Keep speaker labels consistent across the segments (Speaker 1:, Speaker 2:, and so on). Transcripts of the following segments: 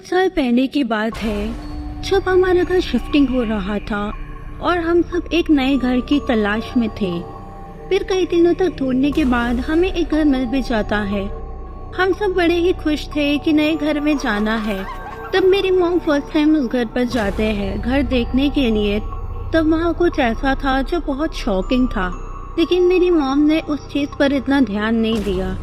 Speaker 1: कुछ साल पहले की बात है जब हमारा घर शिफ्टिंग हो रहा था और हम सब एक नए घर की तलाश में थे। फिर कई दिनों तक ढूंढने के बाद हमें एक घर मिल भी जाता है। हम सब बड़े ही खुश थे कि नए घर में जाना है। तब मेरी मॉम फर्स्ट टाइम उस घर पर जाते हैं घर देखने के लिए। तब वहाँ कुछ ऐसा था जो बहुत शॉकिंग था, लेकिन मेरी मॉम ने उस चीज पर इतना ध्यान नहीं दिया।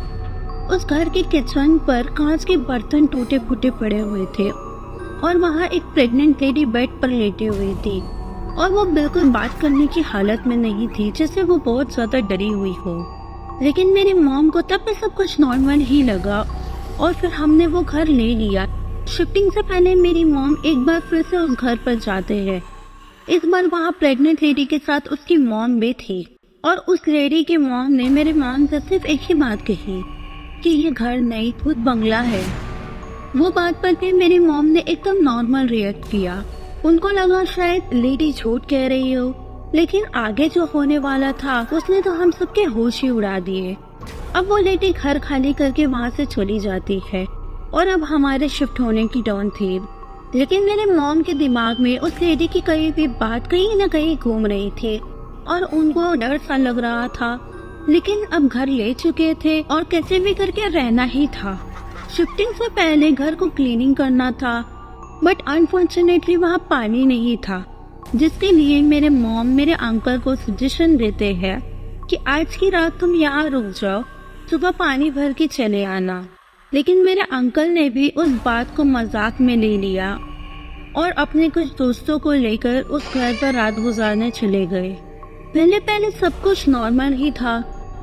Speaker 1: उस घर के किचन पर कांच के बर्तन टूटे फूटे पड़े हुए थे और वहाँ एक प्रेग्नेंट लेडी बेड पर लेटी हुई थी और वो बिल्कुल बात करने की हालत में नहीं थी, जैसे वो बहुत ज्यादा डरी हुई हो। लेकिन मेरी मॉम को तब भी सब कुछ नॉर्मल ही लगा और फिर हमने वो घर ले लिया। शिफ्टिंग से पहले मेरी मॉम एक बार फिर से उस घर पर जाते हैं। इस बार वहाँ प्रेग्नेंट लेडी के साथ उसकी मॉम भी थी और उस लेडी की मॉम ने मेरे मॉम से सिर्फ एक ही बात कही कि ये घर नहीं खुद बंगला है। वो बात पर भी मेरी मॉम ने एकदम नॉर्मल रिएक्ट किया। उनको लगा शायद लेडी झूठ कह रही हो, लेकिन आगे जो होने वाला था उसने तो हम सबके होश ही उड़ा दिए। अब वो लेडी घर खाली करके वहाँ से चली जाती है और अब हमारे शिफ्ट होने की टर्न थी। लेकिन मेरे मॉम के दिमाग में उस लेडी की कहीं भी बात कहीं न कहीं घूम रही थी और उनको डर सा लग रहा था। लेकिन अब घर ले चुके थे और कैसे भी करके रहना ही था। शिफ्टिंग से पहले घर को क्लीनिंग करना था, बट अनफॉर्चुनेटली वहाँ पानी नहीं था, जिसके लिए मेरे मॉम मेरे अंकल को सजेशन देते हैं कि आज की रात तुम यहाँ रुक जाओ, सुबह पानी भर के चले आना। लेकिन मेरे अंकल ने भी उस बात को मजाक में ले लिया और अपने कुछ दोस्तों को लेकर उस घर पर रात गुजारने चले गए। पहले सब कुछ नॉर्मल ही था,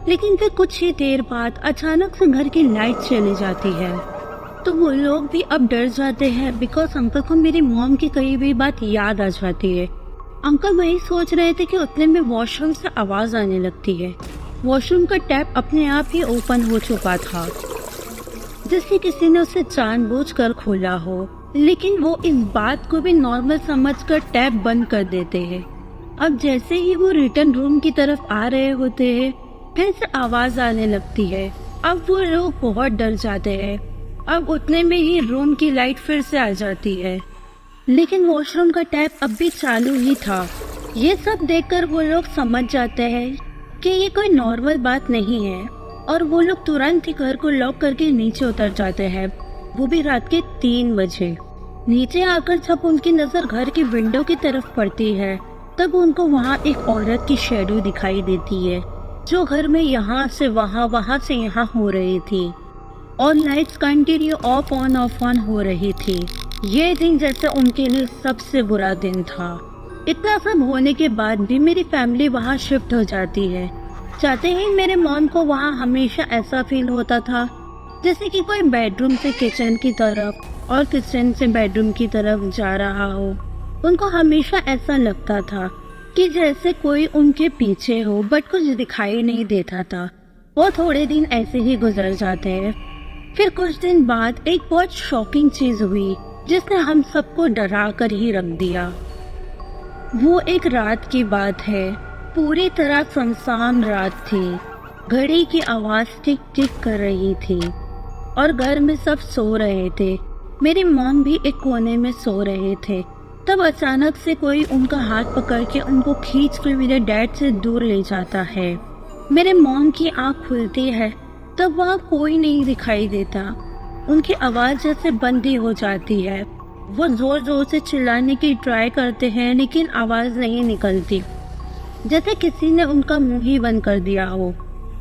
Speaker 1: लेकिन फिर कुछ ही देर बाद अचानक से घर की लाइट चली जाती है। तो वो लोग भी अब डर जाते हैं बिकॉज अंकल को मेरी मॉम की कही हुई बात याद आ जाती है। अंकल वही सोच रहे थे कि उतने में वॉशरूम से आवाज आने लगती है। वॉशरूम का टैप अपने आप ही ओपन हो चुका था, जैसे किसी ने उसे जानबूझकर खोला हो। लेकिन वो इस बात को भी नॉर्मल समझकर टैप बंद कर देते हैं। अब जैसे ही वो रिटर्न रूम की तरफ आ रहे होते हैं, फिर से आवाज आने लगती है। अब वो लोग बहुत डर जाते हैं। अब उतने में ही रूम की लाइट फिर से आ जाती है, लेकिन वॉशरूम का टैप अब भी चालू ही था। ये सब देखकर वो लोग समझ जाते हैं कि ये कोई नॉर्मल बात नहीं है और वो लोग तुरंत ही घर को लॉक करके नीचे उतर जाते हैं, वो भी रात के 3 बजे। नीचे आकर जब उनकी नजर घर की विंडो की तरफ पड़ती है, तब उनको वहाँ एक औरत की शैडो दिखाई देती है जो घर में यहाँ से वहाँ, वहाँ से यहाँ हो रही थी और लाइट्स कंटिन्यू ऑफ ऑन हो रही थी। ये दिन जैसे उनके लिए सबसे बुरा दिन था। इतना सब होने के बाद भी मेरी फैमिली वहाँ शिफ्ट हो जाती है। चाहते ही मेरे मॉम को वहाँ हमेशा ऐसा फील होता था जैसे कि कोई बेडरूम से किचन की तरफ और किचन से बेडरूम की तरफ जा रहा हो। उनको हमेशा ऐसा लगता था कि जैसे कोई उनके पीछे हो, बट कुछ दिखाई नहीं देता था। वो थोड़े दिन ऐसे ही गुजर जाते हैं। फिर कुछ दिन बाद एक बहुत शॉकिंग चीज हुई जिसने हम सबको डरा कर ही रख दिया। वो एक रात की बात है, पूरी तरह सुनसान रात थी। घड़ी की आवाज टिक टिक कर रही थी और घर में सब सो रहे थे। मेरी मॉम भी एक कोने में सो रहे थे। तब अचानक से कोई उनका हाथ पकड़ के उनको खींच कर मेरे डैड से दूर ले जाता है। मेरे मॉम की आंख खुलती है, तब वहाँ कोई नहीं दिखाई देता। उनकी आवाज जैसे बंद ही हो जाती है। वो जोर जोर से चिल्लाने की ट्राई करते हैं, लेकिन आवाज नहीं निकलती, जैसे किसी ने उनका मुंह ही बंद कर दिया हो।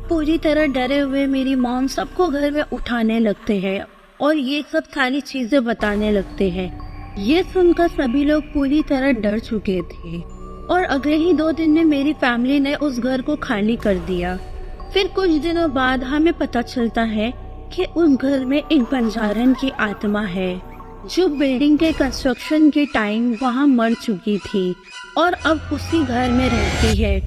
Speaker 1: पूरी तरह डरे हुए मेरी मॉम सबको घर में उठाने लगते हैं और ये सब सारी चीजें बताने लगते हैं। ये सुनकर सभी लोग पूरी तरह डर चुके थे और अगले ही 2 दिन में मेरी फैमिली ने उस घर को खाली कर दिया। फिर कुछ दिनों बाद हमें पता चलता है कि उस घर में एक बंजारन की आत्मा है जो बिल्डिंग के कंस्ट्रक्शन के टाइम वहाँ मर चुकी थी और अब उसी घर में रहती है।